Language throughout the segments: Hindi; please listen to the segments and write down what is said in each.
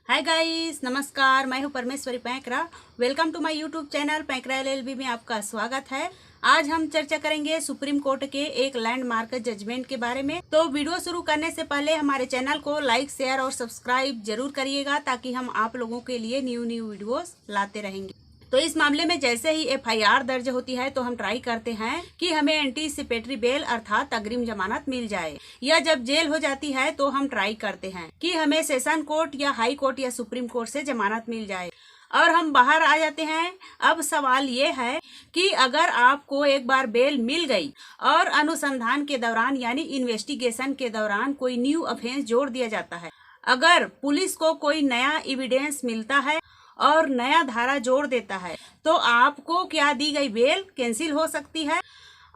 हाय गाइस, नमस्कार। मैं हूं Parmeshwari Painkra. Welcome to my YouTube channel Painkra LLB में आपका स्वागत है। आज हम चर्चा करेंगे सुप्रीम कोर्ट के एक लैंडमार्क जजमेंट के बारे में। तो वीडियो शुरू करने से पहले हमारे चैनल को लाइक, शेयर और सब्सक्राइब जरूर करिएगा ताकि हम आप लोगों के लिए न्यू वीडियोस लाते रहेंगे। तो इस मामले में जैसे ही एफआईआर दर्ज होती है तो हम ट्राई करते हैं कि हमें एंटीसिपेटरी बेल अर्थात अग्रिम जमानत मिल जाए, या जब जेल हो जाती है तो हम ट्राई करते हैं कि हमें सेशन कोर्ट या हाई कोर्ट या सुप्रीम कोर्ट से जमानत मिल जाए और हम बाहर आ जाते हैं। अब सवाल ये है कि अगर आपको एक बार बेल मिल गई और अनुसंधान के दौरान यानी इन्वेस्टिगेशन के दौरान कोई न्यू ऑफेंस जोड़ दिया जाता है, अगर पुलिस को कोई नया एविडेंस मिलता है और नया धारा जोड़ देता है, तो आपको क्या दी गई बेल कैंसिल हो सकती है।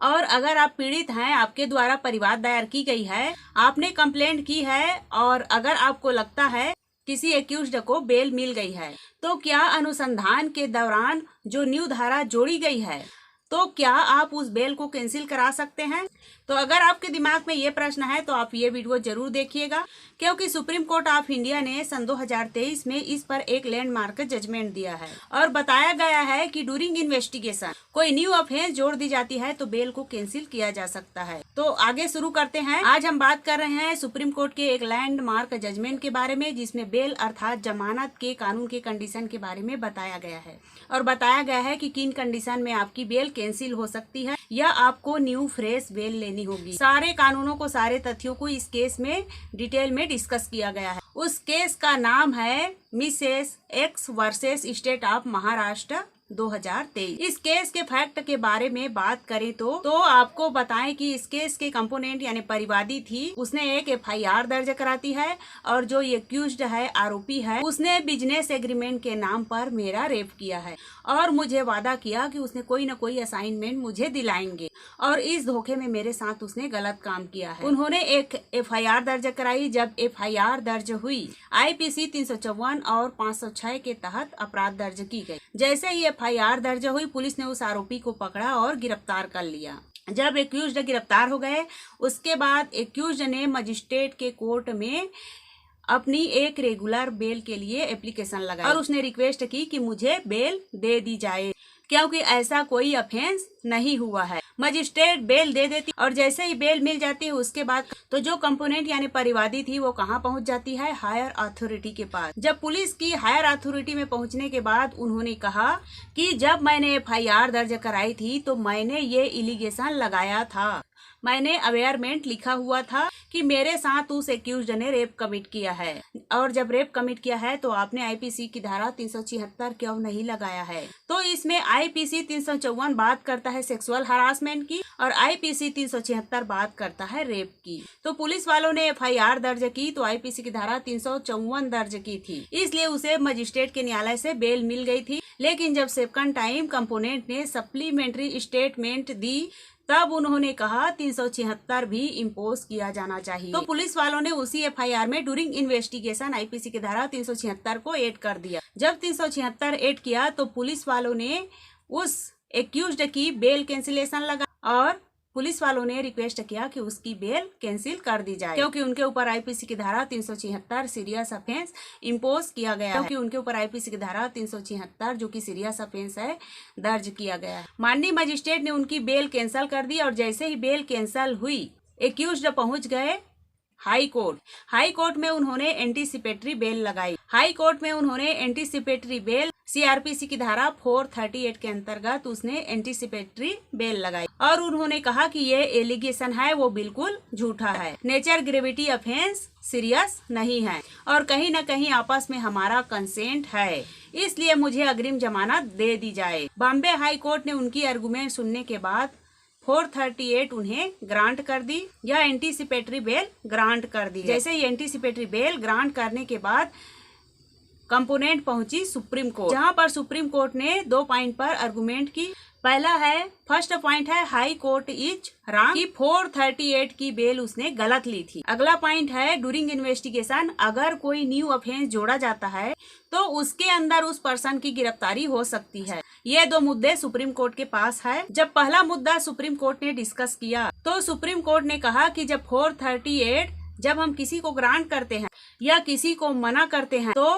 और अगर आप पीड़ित हैं, आपके द्वारा परिवाद दायर की गई है, आपने कंप्लेंट की है और अगर आपको लगता है किसी एक्यूज्ड को बेल मिल गई है, तो क्या अनुसंधान के दौरान जो न्यू धारा जोड़ी गई है, तो क्या आप उस बेल को कैंसिल करा सकते हैं। तो अगर आपके दिमाग में ये प्रश्न है तो आप ये वीडियो जरूर देखिएगा, क्योंकि सुप्रीम कोर्ट ऑफ इंडिया ने सन 2023 में इस पर एक लैंडमार्क जजमेंट दिया है और बताया गया है कि ड्यूरिंग इन्वेस्टिगेशन कोई न्यू ऑफेंस जोड़ दी जाती है तो बेल को कैंसिल किया जा सकता है। तो आगे शुरू करते हैं। आज हम बात कर रहे हैं सुप्रीम कोर्ट के एक लैंडमार्क जजमेंट के बारे में, जिसमें बेल अर्थात जमानत के कानून के कंडीशन के बारे में बताया गया है और बताया गया है कि किन कंडीशन में आपकी बेल कैंसिल हो सकती है या आपको न्यू फ्रेश बेल लेनी होगी। सारे कानूनों को, सारे तथ्यों को इस केस में डिटेल में डिस्कस किया गया है। उस केस का नाम है Mrs x versus state of Maharashtra 2023। इस केस के फैक्ट के बारे में बात करें तो आपको बताएं कि इस केस के कंपोनेंट यानी परिवादी थी, उसने एक एफआईआर दर्ज कराती है और जो एक्यूज्ड है, आरोपी है, उसने बिजनेस एग्रीमेंट के नाम पर मेरा रेप किया है और मुझे वादा किया कि उसने कोई न कोई असाइनमेंट मुझे दिलाएंगे और इस धोखे में मेरे साथ उसने गलत काम किया है। उन्होंने एक एफआईआर दर्ज कराई। जब एफआईआर दर्ज हुई, आईपीसी 354 और 506 के तहत अपराध दर्ज की गई। जैसे ही एफआईआर दर्ज हुई, पुलिस ने उस आरोपी को पकड़ा और गिरफ्तार कर लिया। जब एक्यूज्ड गिरफ्तार हो गए, उसके बाद एक्यूज्ड ने मजिस्ट्रेट के कोर्ट में अपनी एक रेगुलर बेल के लिए एप्लीकेशन लगाई और उसने रिक्वेस्ट की कि मुझे बेल दे दी जाए, क्योंकि ऐसा कोई ऑफेंस नहीं हुआ है। मजिस्ट्रेट बेल दे देती और जैसे ही बेल मिल जाती है उसके बाद तो जो कंपोनेंट यानी परिवादी थी वो कहाँ पहुंच जाती है, हायर अथॉरिटी के पास। जब पुलिस की हायर अथॉरिटी में पहुंचने के बाद उन्होंने कहा कि जब मैंने एफआईआर दर्ज कराई थी तो मैंने ये एलिगेशन लगाया था, मैंने अवेयरमेंट लिखा हुआ था कि मेरे साथ उस एक्यूज्ड ने रेप कमिट किया है और जब रेप कमिट किया है तो आपने आईपीसी की धारा 376 क्यों नहीं लगाया है। तो इसमें आईपीसी 354 बात करता है सेक्सुअल हरासमेंट की और आईपीसी 376 बात करता है रेप की। तो पुलिस वालों ने एफआईआर दर्ज की तो आईपीसी की धारा 354 दर्ज की थी, इसलिए उसे मजिस्ट्रेट के न्यायालय से बेल मिल गई थी। लेकिन जब सेकंड टाइम कंपोनेंट ने सप्लीमेंट्री स्टेटमेंट दी तब उन्होंने कहा 376 भी इम्पोज किया जाना चाहिए। तो पुलिस वालों ने उसी एफआईआर में ड्यूरिंग इन्वेस्टिगेशन आईपीसी की धारा 376 को ऐड कर दिया। जब 376 ऐड किया तो पुलिस वालों ने उस एक्यूज्ड की बेल कैंसिलेशन लगा और पुलिस वालों ने रिक्वेस्ट किया कि उसकी बेल कैंसिल कर दी जाए, क्योंकि उनके ऊपर आईपीसी की धारा 376 सीरियस ऑफेंस इम्पोज किया गया है, क्योंकि उनके ऊपर आईपीसी की धारा 376 जो कि सीरियस ऑफेंस है दर्ज किया गया है। माननीय मजिस्ट्रेट ने उनकी बेल कैंसिल कर दी और जैसे ही बेल कैंसिल हुई, एक्यूज्ड पहुंच गए हाई कोर्ट। हाई कोर्ट में उन्होंने एंटीसिपेटरी बेल लगाई। हाई कोर्ट में उन्होंने एंटीसिपेटरी बेल सीआरपीसी की धारा 438 के अंतर्गत उसने एंटीसिपेटरी बेल लगाई और उन्होंने कहा कि ये एलिगेशन है वो बिल्कुल झूठा है, नेचर ग्रेविटी ऑफेंस सीरियस नहीं है और कहीं न कहीं आपस में हमारा कंसेंट है, इसलिए मुझे अग्रिम जमानत दे दी जाए। बॉम्बे हाई कोर्ट ने उनकी आर्गुमेंट सुनने के बाद 438 उन्हें ग्रांट कर दी या एंटीसिपेटरी बेल ग्रांट कर दी। जैसे ही एंटीसिपेटरी बेल ग्रांट करने के बाद कंपोनेंट पहुंची सुप्रीम कोर्ट, जहां पर सुप्रीम कोर्ट ने 2 पॉइंट पर आर्गुमेंट की। पहला है, फर्स्ट पॉइंट है हाई कोर्ट इज रॉन्ग कि 438 की बेल उसने गलत ली थी। अगला पॉइंट है ड्यूरिंग इन्वेस्टिगेशन अगर कोई न्यू ऑफेंस जोड़ा जाता है तो उसके अंदर उस पर्सन की गिरफ्तारी हो सकती है। ये 2 मुद्दे सुप्रीम कोर्ट के पास है। जब पहला मुद्दा सुप्रीम कोर्ट ने डिस्कस किया तो सुप्रीम कोर्ट ने कहा कि जब 438 जब हम किसी को ग्रांट करते हैं या किसी को मना करते हैं तो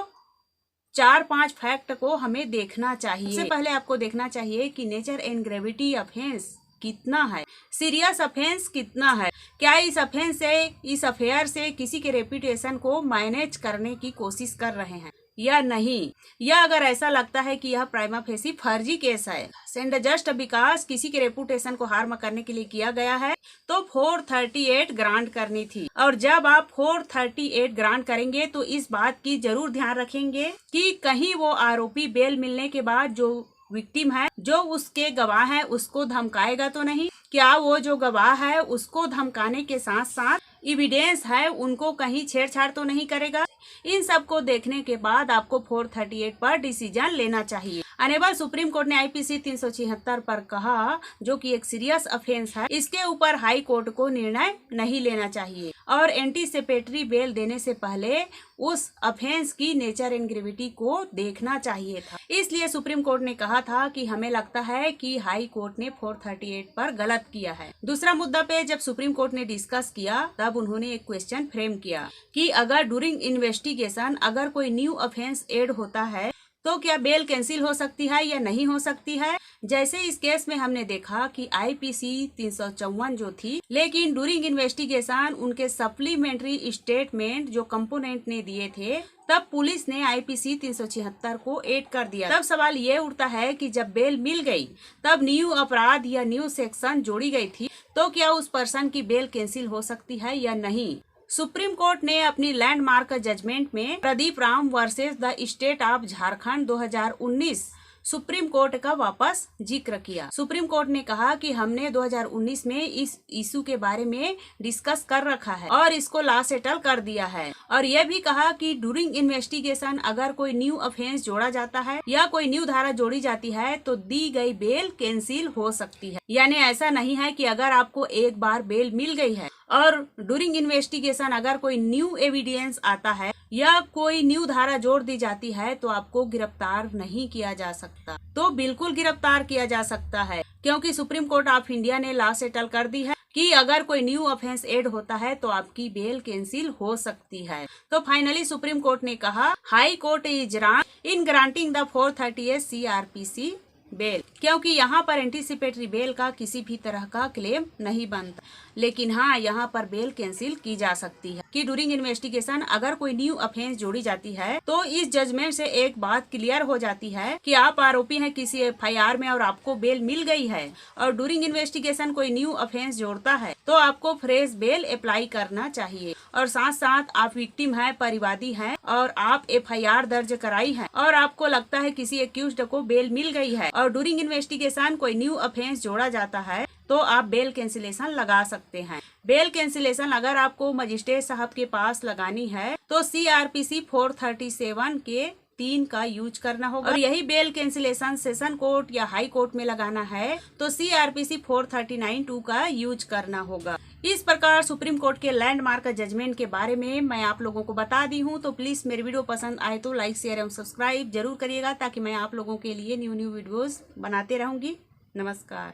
4-5 फैक्ट को हमें देखना चाहिए। सबसे पहले आपको देखना चाहिए कि नेचर एंड ग्रेविटी ऑफेंस कितना है, सीरियस ऑफेंस कितना है, क्या इस ऑफेंस से, इस अफेयर से किसी के रेपुटेशन को मैनेज करने की कोशिश कर रहे हैं या नहीं, या अगर ऐसा लगता है कि यह प्राइमा फेसी फर्जी केस है एंड जस्ट बिकॉज किसी के रेपुटेशन को हार्म करने के लिए किया गया है, तो 438 ग्रांट करनी थी। और जब आप 438 ग्रांट करेंगे तो इस बात की जरूर ध्यान रखेंगे कि कहीं वो आरोपी बेल मिलने के बाद जो विक्टिम है, जो उसके गवाह है, उसको धमकाएगा तो नहीं, क्या वो जो गवाह है उसको धमकाने के साथ साथ एविडेंस है उनको कहीं छेड़छाड़ तो नहीं करेगा। इन सब को देखने के बाद आपको 438 पर डिसीजन लेना चाहिए। अनेबल सुप्रीम कोर्ट ने आईपीसी 376 पर कहा, जो कि एक सीरियस ऑफेंस है, इसके ऊपर हाई कोर्ट को निर्णय नहीं लेना चाहिए और एंटीसिपेटरी बेल देने से पहले उस ऑफेंस की नेचर एंड ग्रेविटी को देखना चाहिए था। इसलिए सुप्रीम कोर्ट ने कहा था कि हमें लगता है कि हाई कोर्ट ने 438 पर गलत किया है। दूसरा मुद्दा पे जब सुप्रीम कोर्ट ने डिस्कस किया तब उन्होंने एक क्वेश्चन फ्रेम किया कि अगर ड्यूरिंग इन्वेस्टिगेशन अगर कोई न्यू ऑफेंस ऐड होता है तो क्या बेल कैंसिल हो सकती है या नहीं हो सकती है। जैसे इस केस में हमने देखा कि आईपीसी 354 जो थी, लेकिन ड्यूरिंग इन्वेस्टिगेशन उनके सप्लीमेंट्री स्टेटमेंट जो कंपोनेंट ने दिए थे, तब पुलिस ने आईपीसी 376 को ऐड कर दिया। तब सवाल ये उठता है कि जब बेल मिल गई तब न्यू अपराध या न्यू सेक्शन जोड़ी गई थी, तो क्या उस पर्सन की बेल कैंसिल हो सकती है या नहीं। सुप्रीम कोर्ट ने अपनी लैंडमार्क जजमेंट में Pradeep Ram versus the state of Jharkhand 2019 supreme court का वापस जिक्र किया। सुप्रीम कोर्ट ने कहा कि हमने 2019 में इस इशू के बारे में डिस्कस कर रखा है और इसको ला सेटल कर दिया है, और यह भी कहा कि ड्यूरिंग इन्वेस्टिगेशन अगर कोई न्यू ऑफेंस जोड़ा जाता है या कोई न्यू धारा जोड़ी जाती है तो दी गई बेल कैंसिल हो सकती है। यानी ऐसा नहीं है कि अगर आपको एक बार बेल मिल गई है और ड्यूरिंग इन्वेस्टिगेशन अगर कोई न्यू एविडेंस आता है या कोई न्यू धारा जोड़ दी जाती है तो आपको गिरफ्तार नहीं किया जा सकता। तो बिल्कुल गिरफ्तार किया जा सकता है, क्योंकि सुप्रीम कोर्ट ऑफ इंडिया ने लॉ सेटल कर दी है कि अगर कोई न्यू ऑफेंस ऐड होता है तो आपकी बेल कैंसिल हो सकती है। तो फाइनली सुप्रीम कोर्ट ने कहा high court is wrong in granting the 438 CRPC bail, क्योंकि यहाँ पर एंटीसिपेटरी बेल का किसी भी तरह का क्लेम नहीं बनता, लेकिन हाँ यहाँ पर बेल कैंसिल की जा सकती है कि ड्यूरिंग इन्वेस्टिगेशन अगर कोई न्यू ऑफेंस जोड़ी जाती है तो इस जजमेंट से एक बात क्लियर हो जाती है कि आप आरोपी हैं किसी FIR में और आपको बेल मिल गई है और ड्यूरिंग इन्वेस्टिगेशन कोई न्यू ऑफेंस जोड़ता है तो आपको फ्रेश बेल अप्लाई करना चाहिए। और साथ साथ आप विक्टिम है, परिवादी हैं और आप FIR दर्ज कराई है और आपको लगता है किसी एक्यूज्ड को बेल मिल गई है और ड्यूरिंग इन्वेस्टिगेशन कोई न्यू ऑफेंस जोड़ा जाता है तो आप बेल कैंसिलेशन लगा सकते हैं। बेल कैंसिलेशन अगर आपको मजिस्ट्रेट साहब के पास लगानी है तो CRPC 437 के 3 का यूज करना होगा, और यही बेल कैंसिलेशन सेशन कोर्ट या हाई कोर्ट में लगाना है तो CRPC 439(2) का यूज करना होगा। इस प्रकार सुप्रीम कोर्ट के लैंडमार्क जजमेंट के बारे में मैं आप लोगों को बता दी हूँ। तो प्लीज मेरी वीडियो पसंद आए तो लाइक, शेयर एवं सब्सक्राइब जरूर करिएगा, ताकि मैं आप लोगों के लिए न्यू वीडियोस बनाते रहूंगी। नमस्कार।